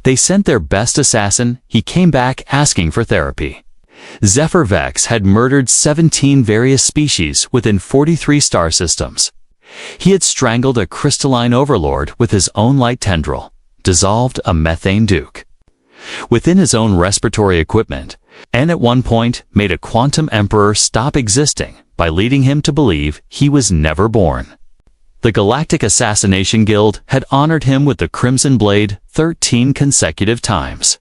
They sent their best assassin. He came back asking for therapy. Zephyr Vex had murdered 17 various species within 43 star systems. He had strangled a crystalline overlord with his own light tendril, dissolved a methane duke within his own respiratory equipment, and at one point made a quantum emperor stop existing by leading him to believe he was never born. The Galactic Assassination Guild had honored him with the Crimson Blade 13 consecutive times.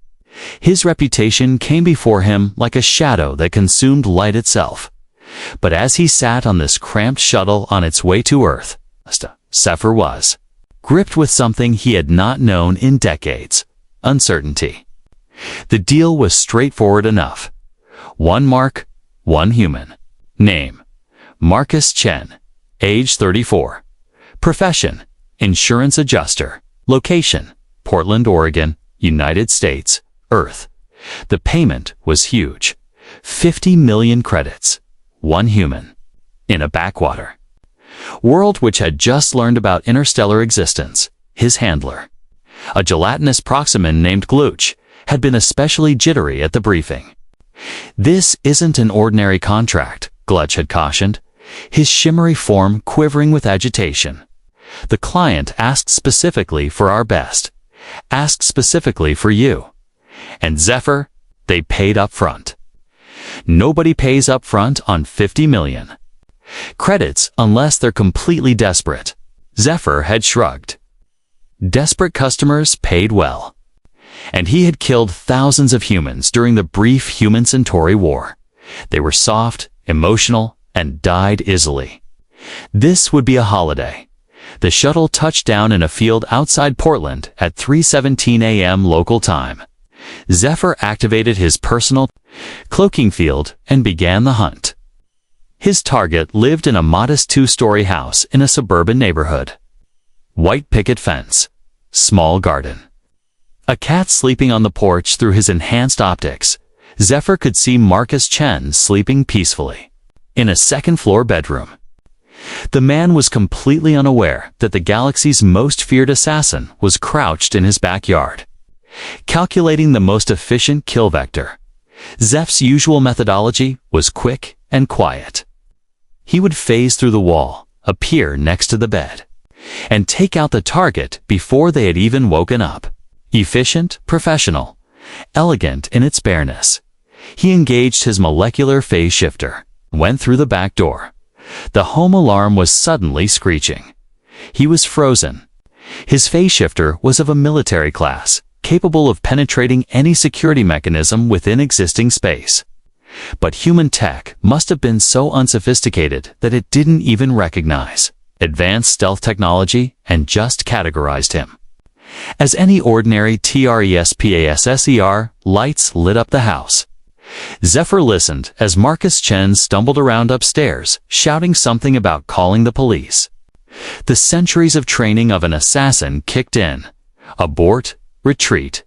His reputation came before him like a shadow that consumed light itself. But as he sat on this cramped shuttle on its way to Earth, Zephyr was gripped with something he had not known in decades: uncertainty. The deal was straightforward enough. One mark, one human. Name: Marcus Chen. Age 34. Profession: insurance adjuster. Location: Portland, Oregon, United States, Earth. The payment was huge. 50 million credits. One human. In a backwater world which had just learned about interstellar existence. His handler, a gelatinous proximan named Glooch, had been especially jittery at the briefing. "This isn't an ordinary contract," Glutch had cautioned, his shimmery form quivering with agitation. "The client asked specifically for our best, asked specifically for you. And Zephyr, they paid up front. Nobody pays up front on 50 million credits unless they're completely desperate." Zephyr had shrugged. Desperate customers paid well. And he had killed thousands of humans during the brief Human-Centauri War. They were soft, emotional, and died easily. This would be a holiday. The shuttle touched down in a field outside Portland at 3:17 a.m. local time. Zephyr activated his personal cloaking field and began the hunt. His target lived in a modest 2-story house in a suburban neighborhood. White picket fence. Small garden. A cat sleeping on the porch. Through his enhanced optics, Zephyr could see Marcus Chen sleeping peacefully in a second-floor bedroom. The man was completely unaware that the galaxy's most feared assassin was crouched in his backyard, calculating the most efficient kill vector. Zeph's usual methodology was quick and quiet. He would phase through the wall, appear next to the bed, and take out the target before they had even woken up. Efficient, professional, elegant in its bareness. He engaged his molecular phase shifter, went through the back door. The home alarm was suddenly screeching. He was frozen. His phase shifter was of a military class, capable of penetrating any security mechanism within existing space. But human tech must have been so unsophisticated that it didn't even recognize advanced stealth technology and just categorized him as any ordinary TRESPASSER. Lights lit up the house. Zephyr listened as Marcus Chen stumbled around upstairs, shouting something about calling the police. The centuries of training of an assassin kicked in. Abort, retreat,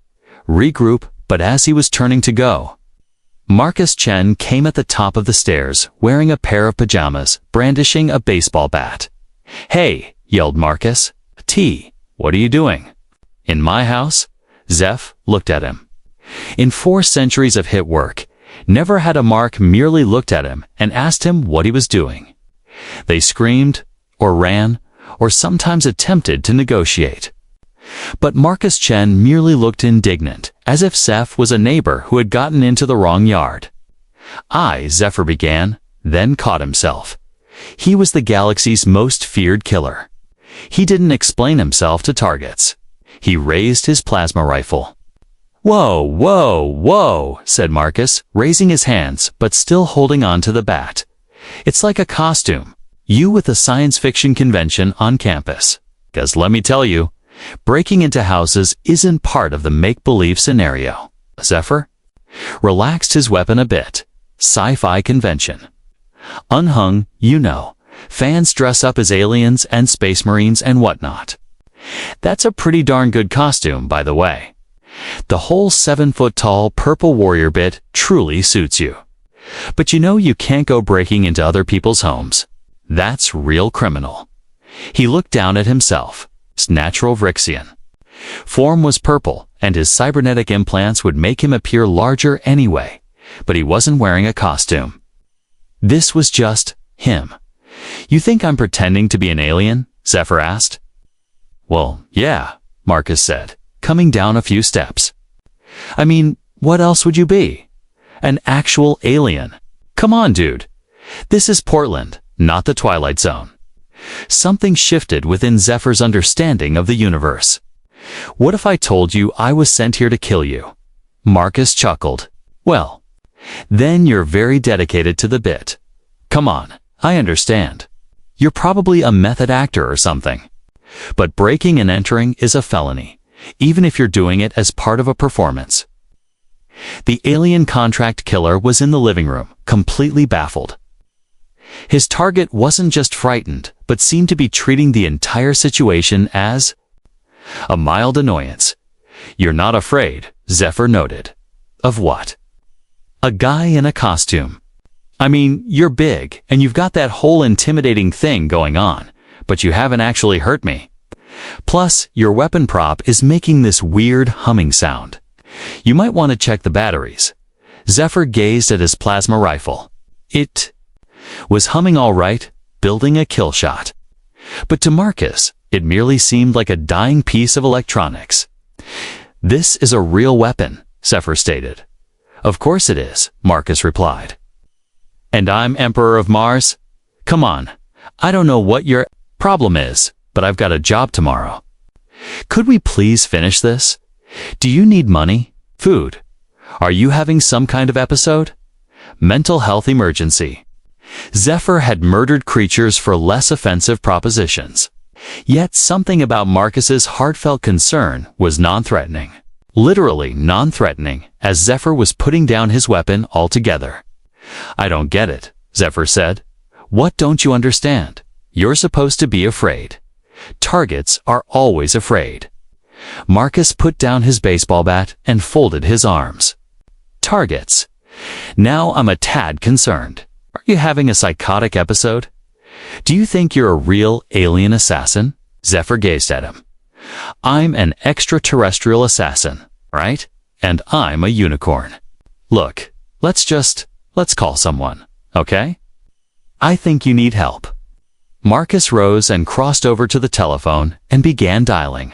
regroup. But as he was turning to go, Marcus Chen came at the top of the stairs, wearing a pair of pajamas, brandishing a baseball bat. "Hey," yelled Marcus. "T, what are you doing?" "In my house?" Zeph looked at him. In 4 centuries of hit work, never had a mark merely looked at him and asked him what he was doing. They screamed, or ran, or sometimes attempted to negotiate. But Marcus Chen merely looked indignant, as if Zeph was a neighbor who had gotten into the wrong yard. Zephyr began, then caught himself. He was the galaxy's most feared killer. He didn't explain himself to targets. He raised his plasma rifle. "Whoa, whoa, whoa," said Marcus, raising his hands but still holding on to the bat. "It's like a costume. You with a science fiction convention on campus. 'Cause let me tell you, breaking into houses isn't part of the make-believe scenario." Zephyr relaxed his weapon a bit. Sci-fi convention. Unhung, fans dress up as aliens and space marines and whatnot. That's a pretty darn good costume, by the way. The whole 7-foot-tall purple warrior bit truly suits you. But you can't go breaking into other people's homes. That's real criminal. He looked down at himself. Natural Vrixian. Form was purple, and his cybernetic implants would make him appear larger anyway, but he wasn't wearing a costume. This was just him. "You think I'm pretending to be an alien?" Zephyr asked. "Well, yeah," Marcus said, coming down a few steps. "I mean, what else would you be? An actual alien. Come on, dude. This is Portland, not the Twilight Zone." Something shifted within Zephyr's understanding of the universe. "What if I told you I was sent here to kill you?" Marcus chuckled. "Well, then you're very dedicated to the bit. Come on, I understand. You're probably a method actor or something. But breaking and entering is a felony, even if you're doing it as part of a performance." The alien contract killer was in the living room, completely baffled. His target wasn't just frightened, but seemed to be treating the entire situation as a mild annoyance. "You're not afraid," Zephyr noted. "Of what?" "A guy in a costume. I mean, you're big, and you've got that whole intimidating thing going on, but you haven't actually hurt me. Plus, your weapon prop is making this weird humming sound. You might want to check the batteries." Zephyr gazed at his plasma rifle. It was humming all right, building a kill shot. But to Marcus, it merely seemed like a dying piece of electronics. "This is a real weapon," Zephyr stated. "Of course it is," Marcus replied. "And I'm Emperor of Mars? Come on, I don't know what your problem is, but I've got a job tomorrow. Could we please finish this? Do you need money? Food? Are you having some kind of episode? Mental health emergency." Zephyr had murdered creatures for less offensive propositions. Yet something about Marcus's heartfelt concern was non-threatening. Literally non-threatening, as Zephyr was putting down his weapon altogether. "I don't get it," Zephyr said. "What don't you understand? You're supposed to be afraid. Targets are always afraid." Marcus put down his baseball bat and folded his arms. "Targets? Now I'm a tad concerned. Are you having a psychotic episode? Do you think you're a real alien assassin?" Zephyr gazed at him. "I'm an extraterrestrial assassin, right? And I'm a unicorn. Look, let's call someone, okay? I think you need help." Marcus rose and crossed over to the telephone and began dialing.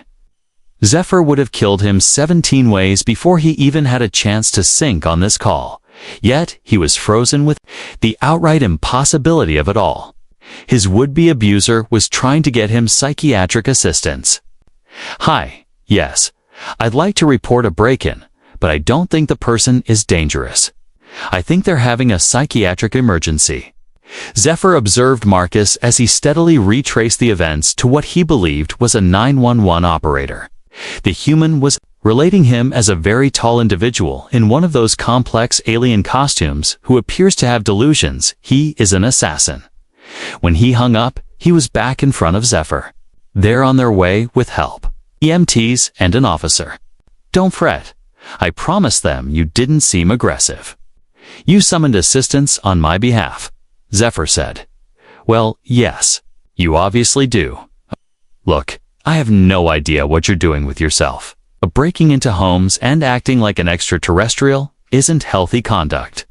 Zephyr would have killed him 17 ways before he even had a chance to sync on this call. Yet he was frozen with the outright impossibility of it all. His would-be abuser was trying to get him psychiatric assistance. "Hi, yes, I'd like to report a break-in, but I don't think the person is dangerous. I think they're having a psychiatric emergency." Zephyr observed Marcus as he steadily retraced the events to what he believed was a 911 operator. The human was relating him as a very tall individual in one of those complex alien costumes who appears to have delusions he is an assassin. When he hung up, he was back in front of Zephyr. They're on their way with help. EMTs and an officer. Don't fret. I promised them you didn't seem aggressive. You summoned assistance on my behalf, Zephyr said. Well, yes, you obviously do. Look, I have no idea what you're doing with yourself. But breaking into homes and acting like an extraterrestrial isn't healthy conduct.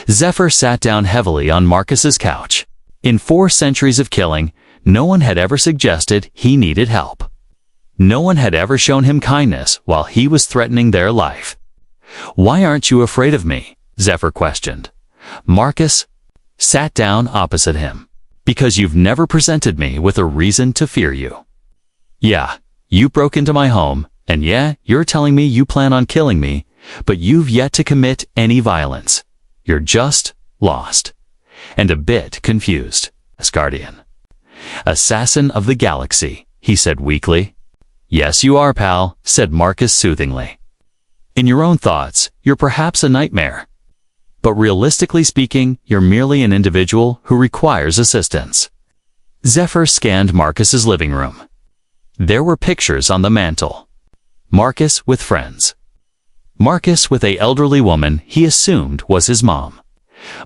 Zephyr sat down heavily on Marcus's couch. In 4 centuries of killing, no one had ever suggested he needed help. No one had ever shown him kindness while he was threatening their life. Why aren't you afraid of me? Zephyr questioned. Marcus sat down opposite him. Because you've never presented me with a reason to fear you. Yeah, you broke into my home, and yeah, you're telling me you plan on killing me, but you've yet to commit any violence. You're just lost. And a bit confused, Asgardian. Assassin of the galaxy, he said weakly. Yes, you are, pal, said Marcus soothingly. In your own thoughts, you're perhaps a nightmare. But realistically speaking, you're merely an individual who requires assistance. Zephyr scanned Marcus's living room. There were pictures on the mantle. Marcus with friends. Marcus with an elderly woman he assumed was his mom.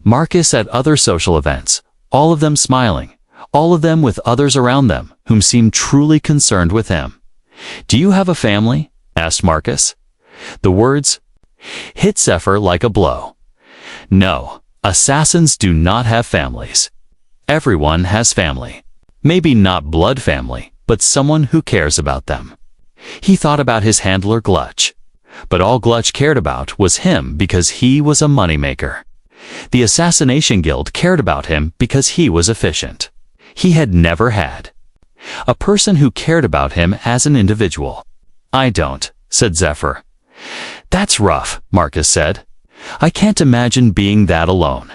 Marcus at other social events, all of them smiling, all of them with others around them whom seemed truly concerned with him. "Do you have a family?" asked Marcus. The words hit Zephyr like a blow. No, assassins do not have families. Everyone has family. Maybe not blood family, but someone who cares about them. He thought about his handler Glutch. But all Glutch cared about was him because he was a moneymaker. The Assassination Guild cared about him because he was efficient. He had never had a person who cared about him as an individual. "I don't," said Zephyr. "That's rough," Marcus said. "I can't imagine being that alone."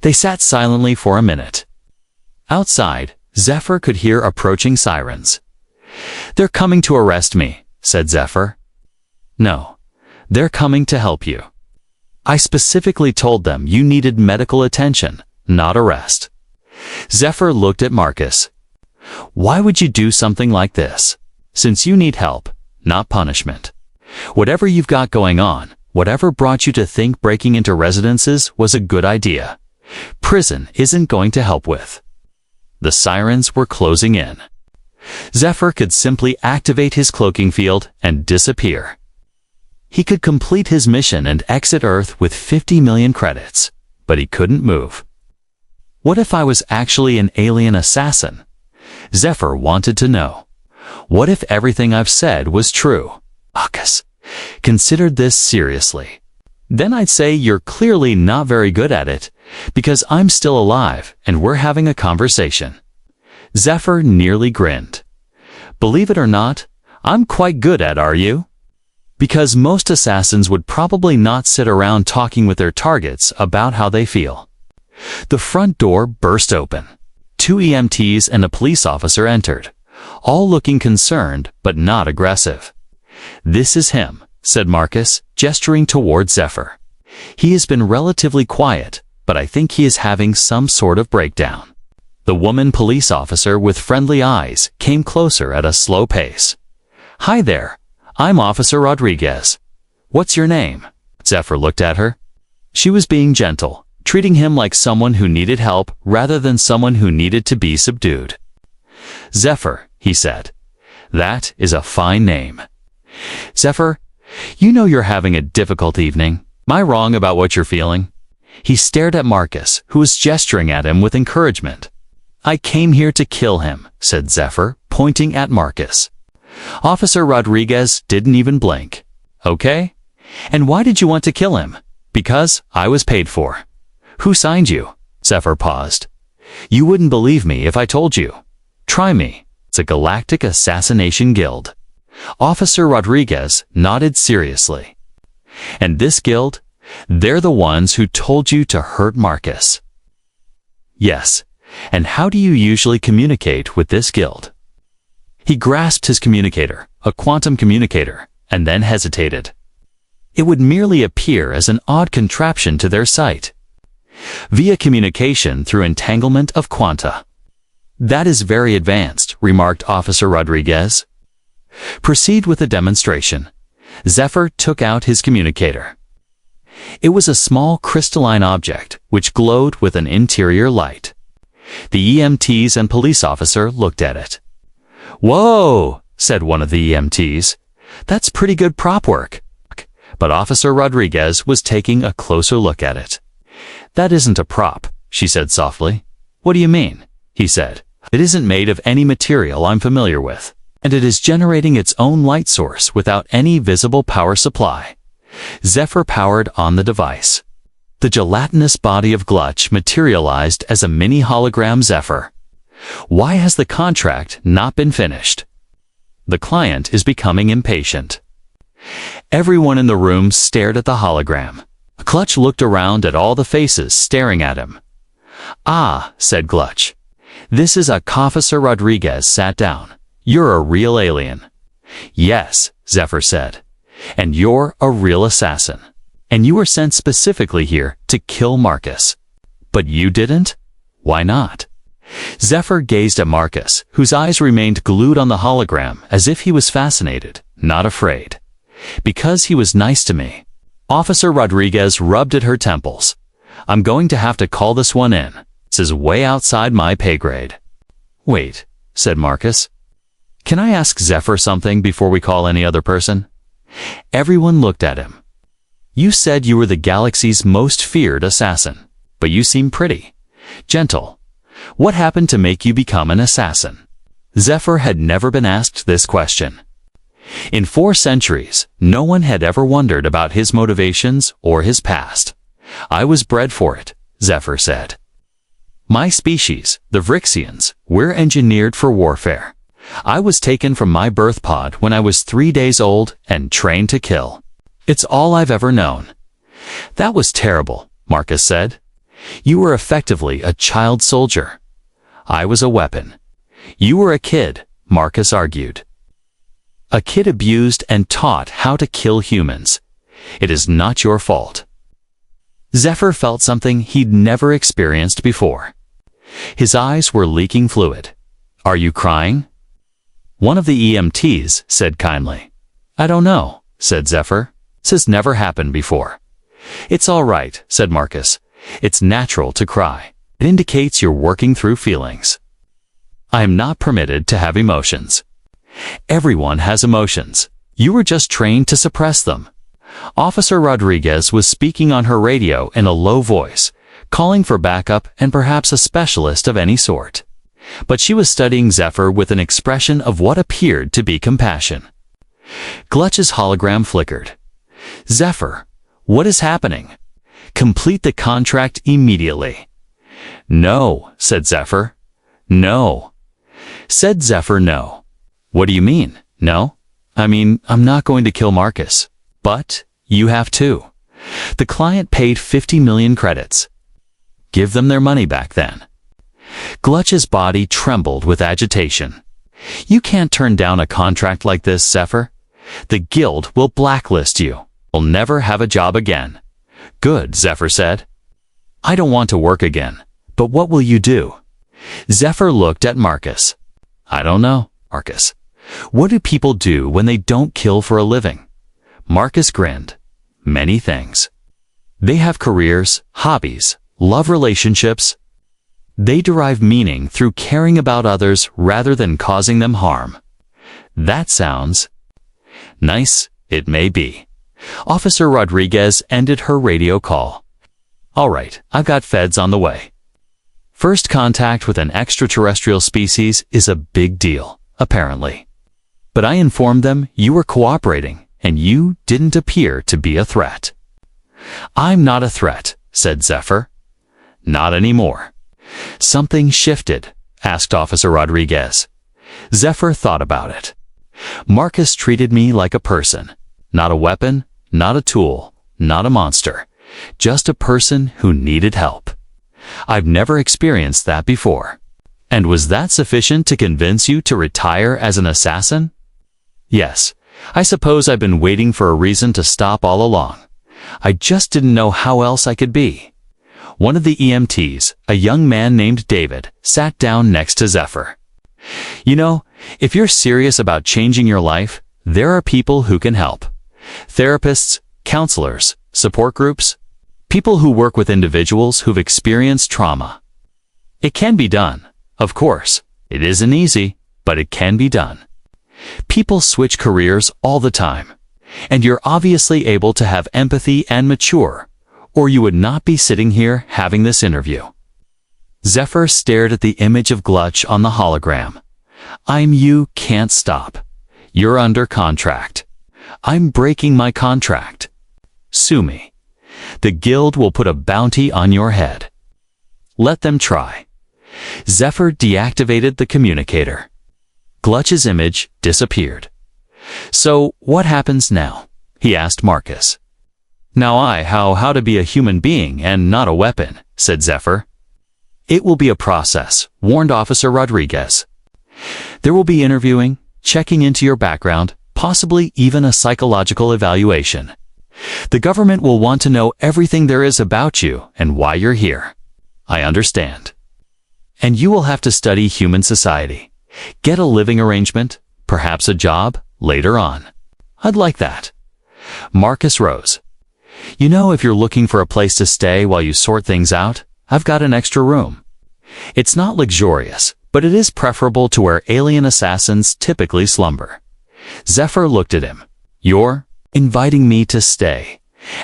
They sat silently for a minute. Outside, Zephyr could hear approaching sirens. "They're coming to arrest me," said Zephyr. "No, they're coming to help you. I specifically told them you needed medical attention, not arrest." Zephyr looked at Marcus. "Why would you do something like this? Since you need help, not punishment. Whatever you've got going on, whatever brought you to think breaking into residences was a good idea, prison isn't going to help with." The sirens were closing in. Zephyr could simply activate his cloaking field and disappear. He could complete his mission and exit Earth with 50 million credits, but he couldn't move. What if I was actually an alien assassin? Zephyr wanted to know. What if everything I've said was true? Marcus considered this seriously. Then I'd say you're clearly not very good at it, because I'm still alive and we're having a conversation. Zephyr nearly grinned. "Believe it or not, I'm quite good at, are you?" Because most assassins would probably not sit around talking with their targets about how they feel. The front door burst open. 2 EMTs and a police officer entered, all looking concerned but not aggressive. "This is him," said Marcus, gesturing toward Zephyr. "He has been relatively quiet, but I think he is having some sort of breakdown." The woman police officer with friendly eyes came closer at a slow pace. "Hi there, I'm Officer Rodriguez. What's your name?" Zephyr looked at her. She was being gentle, treating him like someone who needed help rather than someone who needed to be subdued. "Zephyr," he said. "That is a fine name." "Zephyr, you know you're having a difficult evening. Am I wrong about what you're feeling?" He stared at Marcus, who was gesturing at him with encouragement. "I came here to kill him," said Zephyr, pointing at Marcus. Officer Rodriguez didn't even blink. "Okay? And why did you want to kill him?" "Because I was paid for." "Who signed you?" Zephyr paused. "You wouldn't believe me if I told you. Try me. It's a Galactic Assassination Guild." Officer Rodriguez nodded seriously. "And this guild? They're the ones who told you to hurt Marcus." "Yes. And how do you usually communicate with this guild?" He grasped his communicator, a quantum communicator, and then hesitated. It would merely appear as an odd contraption to their sight. "Via communication through entanglement of quanta." "That is very advanced," remarked Officer Rodriguez. "Proceed with the demonstration." Zephyr took out his communicator. It was a small crystalline object which glowed with an interior light. The EMTs and police officer looked at it. "Whoa," said one of the EMTs. "That's pretty good prop work." But Officer Rodriguez was taking a closer look at it. "That isn't a prop," she said softly. "What do you mean?" he said. "It isn't made of any material I'm familiar with, and it is generating its own light source without any visible power supply." Zephyr powered on the device. The gelatinous body of Glutch materialized as a mini hologram Zephyr. Why has the contract not been finished? The client is becoming impatient. Everyone in the room stared at the hologram. Glutch looked around at all the faces staring at him. "Ah," said Glutch. "This is a Officer Rodriguez sat down. You're a real alien." "Yes," Zephyr said. "And you're a real assassin. And you were sent specifically here to kill Marcus. But you didn't? Why not?" Zephyr gazed at Marcus, whose eyes remained glued on the hologram as if he was fascinated, not afraid. "Because he was nice to me." Officer Rodriguez rubbed at her temples. "I'm going to have to call this one in. This is way outside my pay grade." "Wait," said Marcus. Can I ask Zephyr something before we call any other person? Everyone looked at him. You said you were the galaxy's most feared assassin, but you seem pretty, gentle. What happened to make you become an assassin? Zephyr had never been asked this question. In 4 centuries, no one had ever wondered about his motivations or his past. I was bred for it, Zephyr said. My species, the Vrixians, we're engineered for warfare. I was taken from my birth pod when I was 3 days old and trained to kill. It's all I've ever known. That was terrible, Marcus said. You were effectively a child soldier. I was a weapon. You were a kid, Marcus argued. A kid abused and taught how to kill humans. It is not your fault. Zephyr felt something he'd never experienced before. His eyes were leaking fluid. Are you crying? One of the EMTs said kindly. I don't know, said Zephyr. This has never happened before. It's all right, said Marcus. It's natural to cry. It indicates you're working through feelings. I am not permitted to have emotions. Everyone has emotions. You were just trained to suppress them. Officer Rodriguez was speaking on her radio in a low voice, calling for backup and perhaps a specialist of any sort. But she was studying Zephyr with an expression of what appeared to be compassion. Glutch's hologram flickered. Zephyr, what is happening? Complete the contract immediately. No, said Zephyr. No. Said Zephyr no. What do you mean, no? I mean, I'm not going to kill Marcus. But you have to. The client paid 50 million credits. Give them their money back then. Glutch's body trembled with agitation. You can't turn down a contract like this, Zephyr. The guild will blacklist you. You'll never have a job again. Good, Zephyr said. I don't want to work again. But what will you do? Zephyr looked at Marcus. I don't know, Marcus. What do people do when they don't kill for a living? Marcus grinned. Many things. They have careers, hobbies, love relationships. They derive meaning through caring about others rather than causing them harm. That sounds nice. It may be. Officer Rodriguez ended her radio call. All right, I've got feds on the way. First contact with an extraterrestrial species is a big deal, apparently. But I informed them you were cooperating, and you didn't appear to be a threat. I'm not a threat, said Zephyr. Not anymore. Something shifted, asked Officer Rodriguez. Zephyr thought about it. Marcus treated me like a person. Not a weapon, not a tool, not a monster. Just a person who needed help. I've never experienced that before. And was that sufficient to convince you to retire as an assassin? Yes. I suppose I've been waiting for a reason to stop all along. I just didn't know how else I could be. One of the EMTs, a young man named David, sat down next to Zephyr. You know, if you're serious about changing your life, there are people who can help. Therapists, counselors, support groups, people who work with individuals who've experienced trauma. It can be done, of course. It isn't easy, but it can be done. People switch careers all the time, and you're obviously able to have empathy and mature, or you would not be sitting here having this interview. Zephyr stared at the image of Glutch on the hologram. You can't stop. You're under contract. I'm breaking my contract. Sue me. The guild will put a bounty on your head. Let them try. Zephyr deactivated the communicator. Glutch's image disappeared. So, what happens now? He asked Marcus. Now how to be a human being and not a weapon, said Zephyr. It will be a process, warned Officer Rodriguez. There will be interviewing, checking into your background, possibly even a psychological evaluation. The government will want to know everything there is about you and why you're here. I understand. And you will have to study human society. Get a living arrangement, perhaps a job, later on. I'd like that. Marcus rose. You know, if you're looking for a place to stay while you sort things out, I've got an extra room. It's not luxurious, but it is preferable to where alien assassins typically slumber. Zephyr looked at him. You're inviting me to stay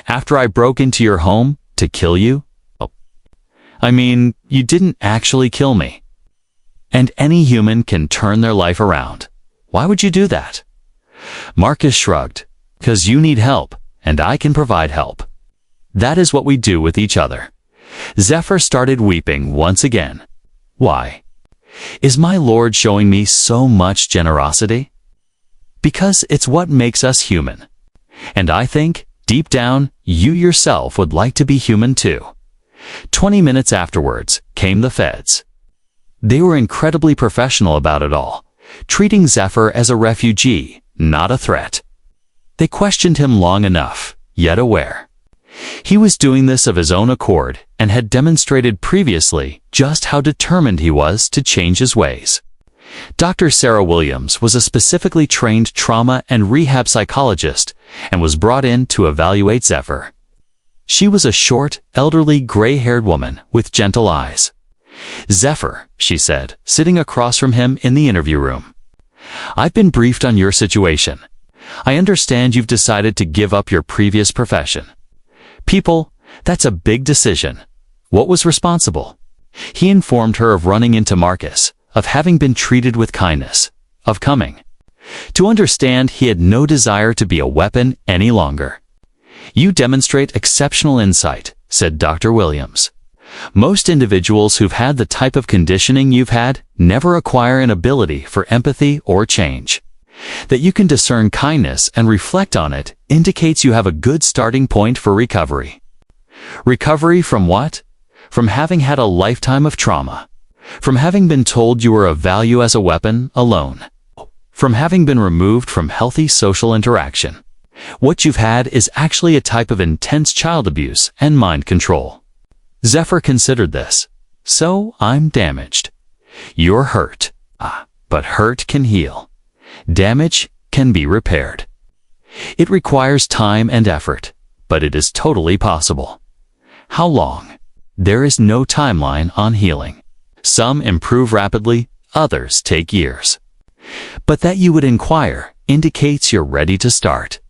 after I broke into your home to kill you? Oh. I mean, you didn't actually kill me. And any human can turn their life around. Why would you do that? Marcus shrugged. 'Cause you need help, and I can provide help. That is what we do with each other. Zephyr started weeping once again. Why? Is my Lord showing me so much generosity? Because it's what makes us human. And I think, deep down, you yourself would like to be human too. 20 minutes afterwards came the feds. They were incredibly professional about it all, treating Zephyr as a refugee, not a threat. They questioned him long enough, yet aware. He was doing this of his own accord and had demonstrated previously just how determined he was to change his ways. Dr. Sarah Williams was a specifically trained trauma and rehab psychologist and was brought in to evaluate Zephyr. She was a short, elderly, gray-haired woman with gentle eyes. Zephyr, she said, sitting across from him in the interview room. I've been briefed on your situation. I understand you've decided to give up your previous profession. People, that's a big decision. What was responsible? He informed her of running into Marcus, of having been treated with kindness, of coming. To understand he had no desire to be a weapon any longer. You demonstrate exceptional insight, said Dr. Williams. Most individuals who've had the type of conditioning you've had never acquire an ability for empathy or change. That you can discern kindness and reflect on it indicates you have a good starting point for recovery. Recovery from what? From having had a lifetime of trauma. From having been told you were of value as a weapon alone. From having been removed from healthy social interaction. What you've had is actually a type of intense child abuse and mind control. Zephyr considered this. So I'm damaged. You're hurt. But hurt can heal. Damage can be repaired. It requires time and effort, but it is totally possible. How long? There is no timeline on healing. Some improve rapidly, others take years. But that you would inquire indicates you're ready to start.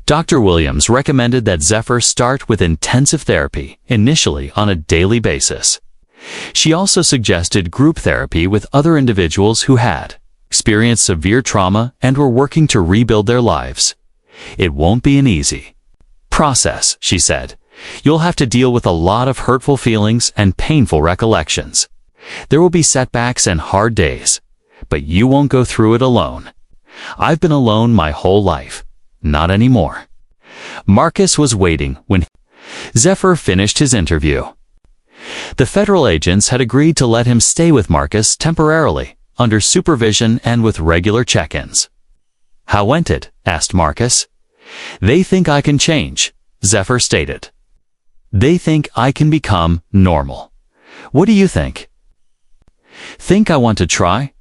Dr. Williams recommended that Zephyr start with intensive therapy, initially on a daily basis. She also suggested group therapy with other individuals who had experienced severe trauma and were working to rebuild their lives. It won't be an easy process, she said. You'll have to deal with a lot of hurtful feelings and painful recollections. There will be setbacks and hard days, but you won't go through it alone. I've been alone my whole life. Not anymore. Marcus was waiting when Zephyr finished his interview. The federal agents had agreed to let him stay with Marcus temporarily, under supervision and with regular check-ins. How went it? Asked Marcus. They think I can change, Zephyr stated. They think I can become normal. What do you think? Think I want to try?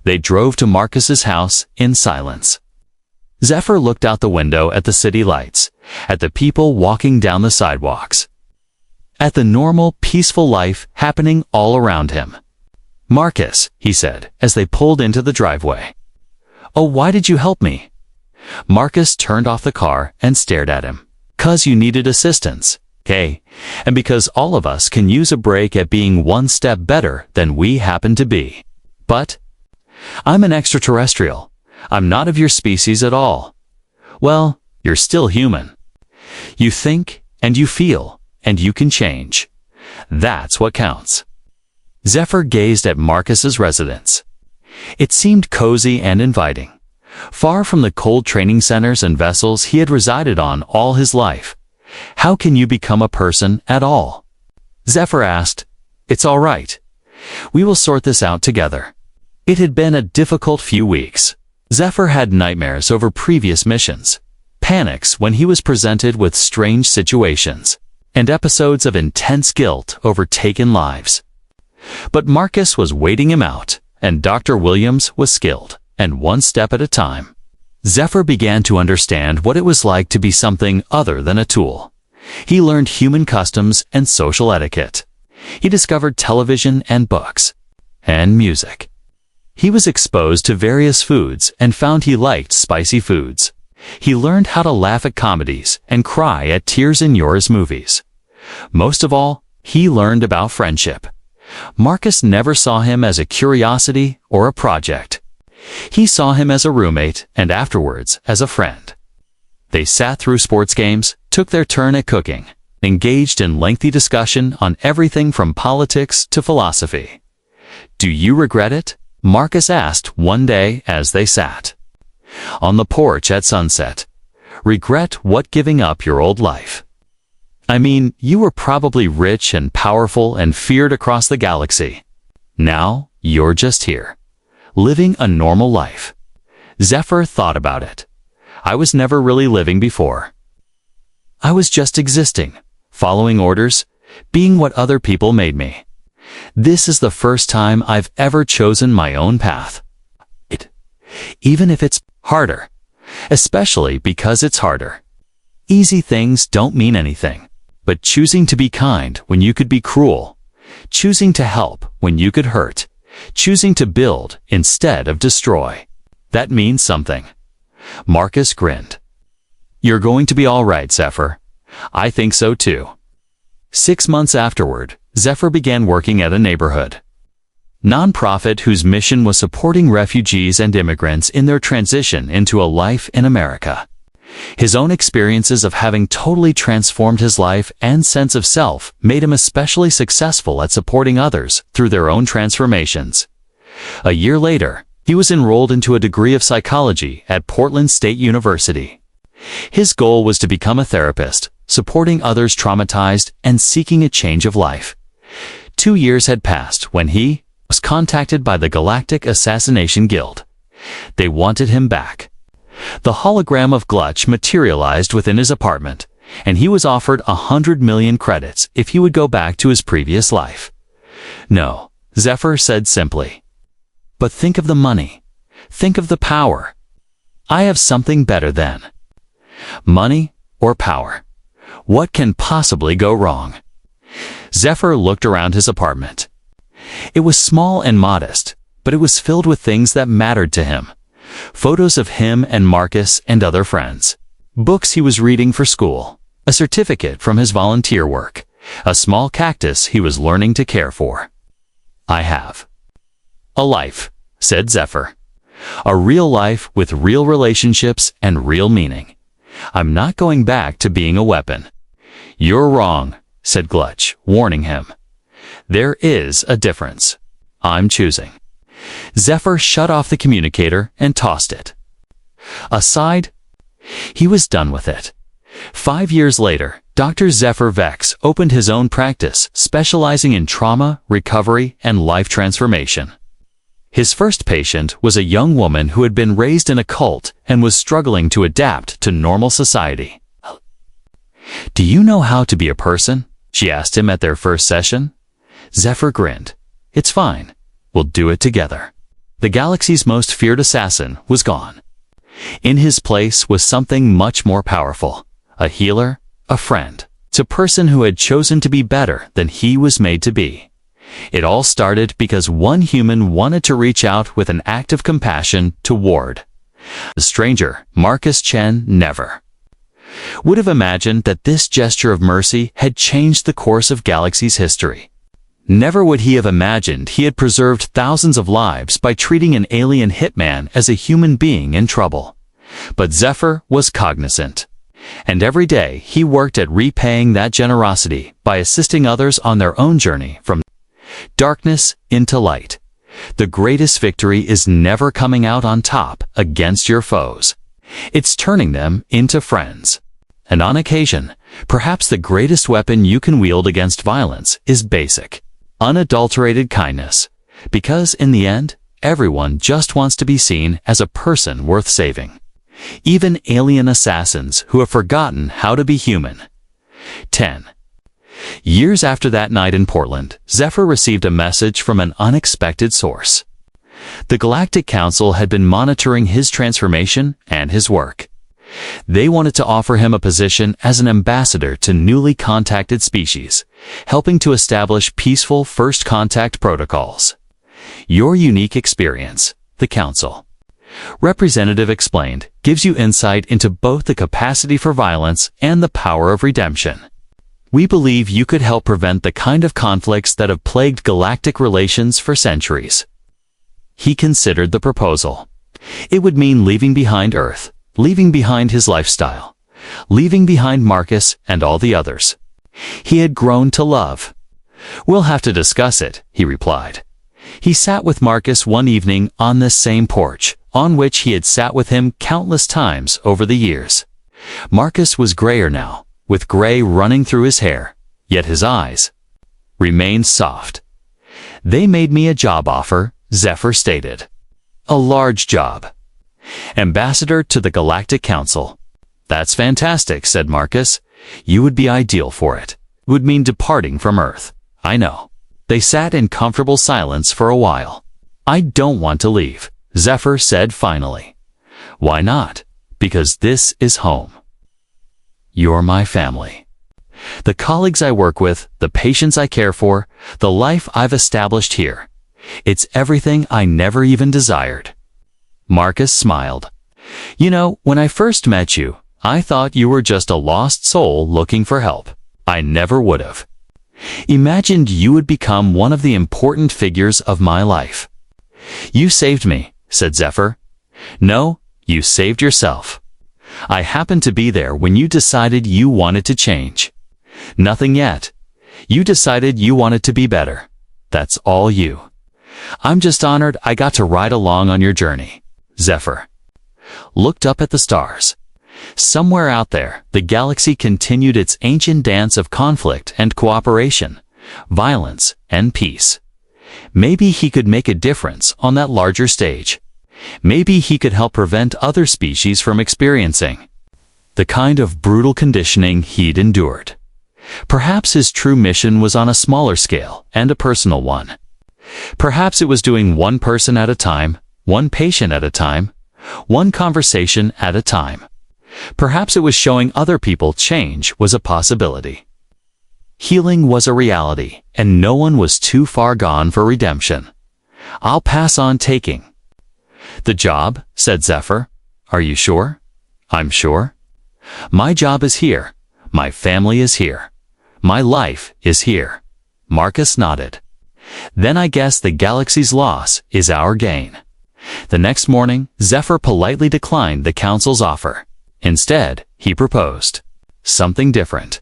They drove to Marcus's house in silence. Zephyr looked out the window at the city lights, at the people walking down the sidewalks, at the normal, peaceful life happening all around him. Marcus, he said, as they pulled into the driveway. Oh, why did you help me? Marcus turned off the car and stared at him. 'Cause you needed assistance, okay? And because all of us can use a break at being one step better than we happen to be. But I'm an extraterrestrial. I'm not of your species at all. Well, you're still human. You think and you feel and you can change. That's what counts. Zephyr gazed at Marcus's residence. It seemed cozy and inviting, far from the cold training centers and vessels he had resided on all his life. How can you become a person at all? Zephyr asked. It's all right. We will sort this out together. It had been a difficult few weeks. Zephyr had nightmares over previous missions, panics when he was presented with strange situations, and episodes of intense guilt over taken lives. But Marcus was waiting him out, and Dr. Williams was skilled, and one step at a time. Zephyr began to understand what it was like to be something other than a tool. He learned human customs and social etiquette. He discovered television and books. and music. He was exposed to various foods and found he liked spicy foods. He learned how to laugh at comedies and cry at tears in yours movies. Most of all, he learned about friendship. Marcus never saw him as a curiosity or a project. He saw him as a roommate and afterwards as a friend. They sat through sports games, took their turn at cooking, engaged in lengthy discussion on everything from politics to philosophy. "Do you regret it?" Marcus asked one day as they sat on the porch at sunset. "Regret what? Giving up your old life? I mean, you were probably rich and powerful and feared across the galaxy. Now, you're just here, living a normal life." Zephyr thought about it. "I was never really living before. I was just existing, following orders, being what other people made me. This is the first time I've ever chosen my own path. Even if it's harder, especially because it's harder. Easy things don't mean anything, but choosing to be kind when you could be cruel, choosing to help when you could hurt, choosing to build instead of destroy, that means something." Marcus grinned. "You're going to be all right, Zephyr. I think so too." 6 months afterward, Zephyr began working at a neighborhood nonprofit whose mission was supporting refugees and immigrants in their transition into a life in America. His own experiences of having totally transformed his life and sense of self made him especially successful at supporting others through their own transformations. A year later, he was enrolled into a degree of psychology at Portland State University. His goal was to become a therapist, supporting others traumatized and seeking a change of life. 2 years had passed when he was contacted by the Galactic Assassination Guild. They wanted him back. The hologram of Glutch materialized within his apartment, and he was offered 100 million credits if he would go back to his previous life. "No," Zephyr said simply. "But think of the money. Think of the power. I have something better than money or power. What can possibly go wrong?" Zephyr looked around his apartment. It was small and modest, but it was filled with things that mattered to him. Photos of him and Marcus and other friends. Books he was reading for school. A certificate from his volunteer work. A small cactus he was learning to care for. "I have a life," said Zephyr. "A real life with real relationships and real meaning. I'm not going back to being a weapon." "You're wrong," said Glutch, warning him. "There is a difference. I'm choosing." Zephyr shut off the communicator and tossed it aside. He was done with it. 5 years later, Dr. Zephyr Vex opened his own practice, specializing in trauma, recovery, and life transformation. His first patient was a young woman who had been raised in a cult and was struggling to adapt to normal society. "Do you know how to be a person?" she asked him at their first session. Zephyr grinned. "It's fine. We'll do it together." The galaxy's most feared assassin was gone. In his place was something much more powerful. A healer, a friend. It's a person who had chosen to be better than he was made to be. It all started because one human wanted to reach out with an act of compassion toward the stranger. Marcus Chen never would have imagined that this gesture of mercy had changed the course of galaxy's history. Never would he have imagined he had preserved thousands of lives by treating an alien hitman as a human being in trouble. But Zephyr was cognizant. And every day he worked at repaying that generosity by assisting others on their own journey from darkness into light. The greatest victory is never coming out on top against your foes. It's turning them into friends. And on occasion, perhaps the greatest weapon you can wield against violence is basic, unadulterated kindness. Because in the end, everyone just wants to be seen as a person worth saving. Even alien assassins who have forgotten how to be human. 10 years after that night in Portland, Zephyr received a message from an unexpected source. The Galactic Council had been monitoring his transformation and his work. They wanted to offer him a position as an ambassador to newly contacted species, helping to establish peaceful first contact protocols. Your unique experience, the Council. Representative explained, gives you insight into both the capacity for violence and the power of redemption. We believe you could help prevent the kind of conflicts that have plagued galactic relations for centuries. He considered the proposal. It would mean leaving behind Earth, leaving behind his lifestyle, leaving behind Marcus and all the others he had grown to love. We'll have to discuss it, he replied. He sat with Marcus one evening on this same porch, on which he had sat with him countless times over the years. Marcus was grayer now, with gray running through his hair, yet his eyes remained soft. They made me a job offer, Zephyr stated. A large job. Ambassador to the Galactic Council. That's fantastic, said Marcus. You would be ideal for it. It would mean departing from Earth. I know. They sat in comfortable silence for a while. I don't want to leave, Zephyr said finally. Why not? Because this is home. You're my family. The colleagues I work with, the patients I care for, the life I've established here. It's everything I never even desired. Marcus smiled. You know, when I first met you, I thought you were just a lost soul looking for help. I never would have imagined you would become one of the important figures of my life. You saved me, said Zephyr. No, you saved yourself. I happened to be there when you decided you wanted to change. Nothing yet. You decided you wanted to be better. That's all you. I'm just honored I got to ride along on your journey. Zephyr looked up at the stars. Somewhere out there, the galaxy continued its ancient dance of conflict and cooperation, violence and peace. Maybe he could make a difference on that larger stage. Maybe he could help prevent other species from experiencing the kind of brutal conditioning he'd endured. Perhaps his true mission was on a smaller scale and a personal one. Perhaps it was doing one person at a time, one patient at a time, one conversation at a time. Perhaps it was showing other people change was a possibility. Healing was a reality, and no one was too far gone for redemption. I'll pass on taking the job, said Zephyr. Are you sure? I'm sure. My job is here. My family is here. My life is here. Marcus nodded. Then I guess the galaxy's loss is our gain. The next morning, Zephyr politely declined the council's offer. Instead, he proposed something different.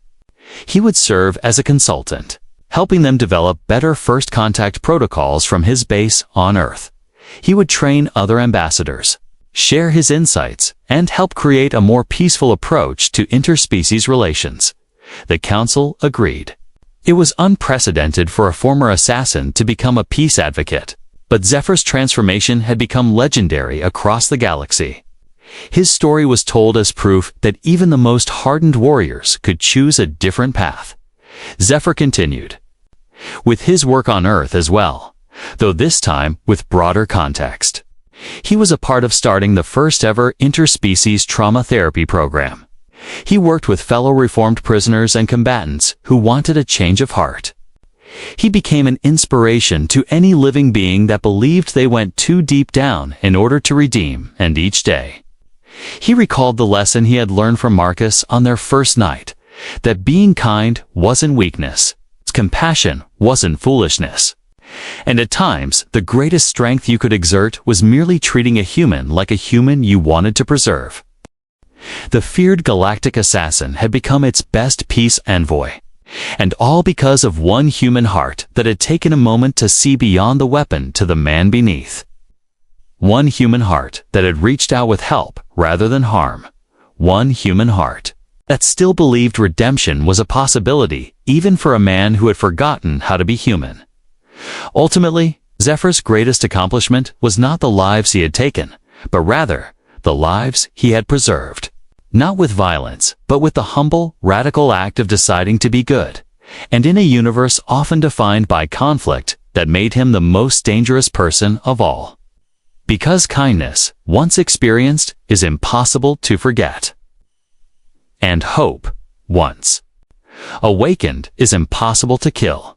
He would serve as a consultant, helping them develop better first contact protocols from his base on Earth. He would train other ambassadors, share his insights, and help create a more peaceful approach to interspecies relations. The council agreed. It was unprecedented for a former assassin to become a peace advocate, but Zephyr's transformation had become legendary across the galaxy. His story was told as proof that even the most hardened warriors could choose a different path. Zephyr continued with his work on Earth as well, though this time with broader context. He was a part of starting the first ever interspecies trauma therapy program. He worked with fellow reformed prisoners and combatants who wanted a change of heart. He became an inspiration to any living being that believed they went too deep down in order to redeem, and each day he recalled the lesson he had learned from Marcus on their first night, that being kind wasn't weakness, compassion wasn't foolishness. And at times, the greatest strength you could exert was merely treating a human like a human you wanted to preserve. The feared galactic assassin had become its best peace envoy, and all because of one human heart that had taken a moment to see beyond the weapon to the man beneath. One human heart that had reached out with help rather than harm. One human heart that still believed redemption was a possibility even for a man who had forgotten how to be human. Ultimately, Zephyr's greatest accomplishment was not the lives he had taken, but rather the lives he had preserved. Not with violence, but with the humble, radical act of deciding to be good, and in a universe often defined by conflict, that made him the most dangerous person of all. Because kindness, once experienced, is impossible to forget. And hope, once awakened, is impossible to kill.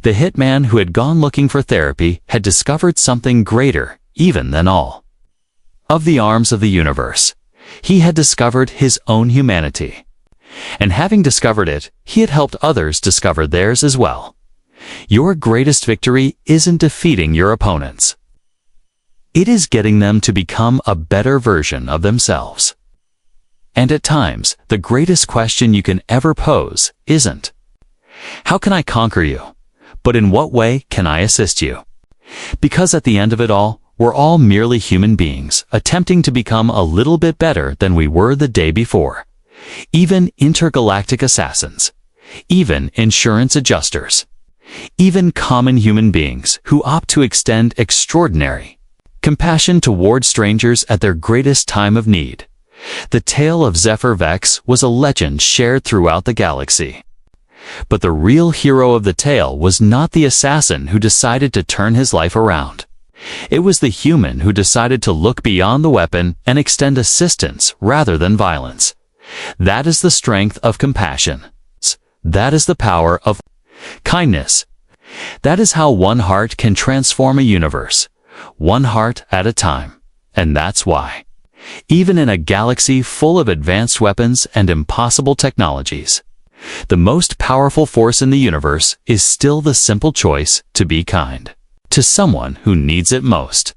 The hitman who had gone looking for therapy had discovered something greater even than all of the arms of the universe. He had discovered his own humanity. And having discovered it, he had helped others discover theirs as well. Your greatest victory isn't defeating your opponents. It is getting them to become a better version of themselves. And at times, the greatest question you can ever pose isn't, "How can I conquer you?" but "In what way can I assist you?" Because at the end of it all, we're all merely human beings attempting to become a little bit better than we were the day before. Even intergalactic assassins, even insurance adjusters, even common human beings who opt to extend extraordinary compassion toward strangers at their greatest time of need. The tale of Zephyr Vex was a legend shared throughout the galaxy. But the real hero of the tale was not the assassin who decided to turn his life around. It was the human who decided to look beyond the weapon and extend assistance rather than violence. That is the strength of compassion. That is the power of kindness. That is how one heart can transform a universe, one heart at a time. And that's why, even in a galaxy full of advanced weapons and impossible technologies, the most powerful force in the universe is still the simple choice to be kind to someone who needs it most.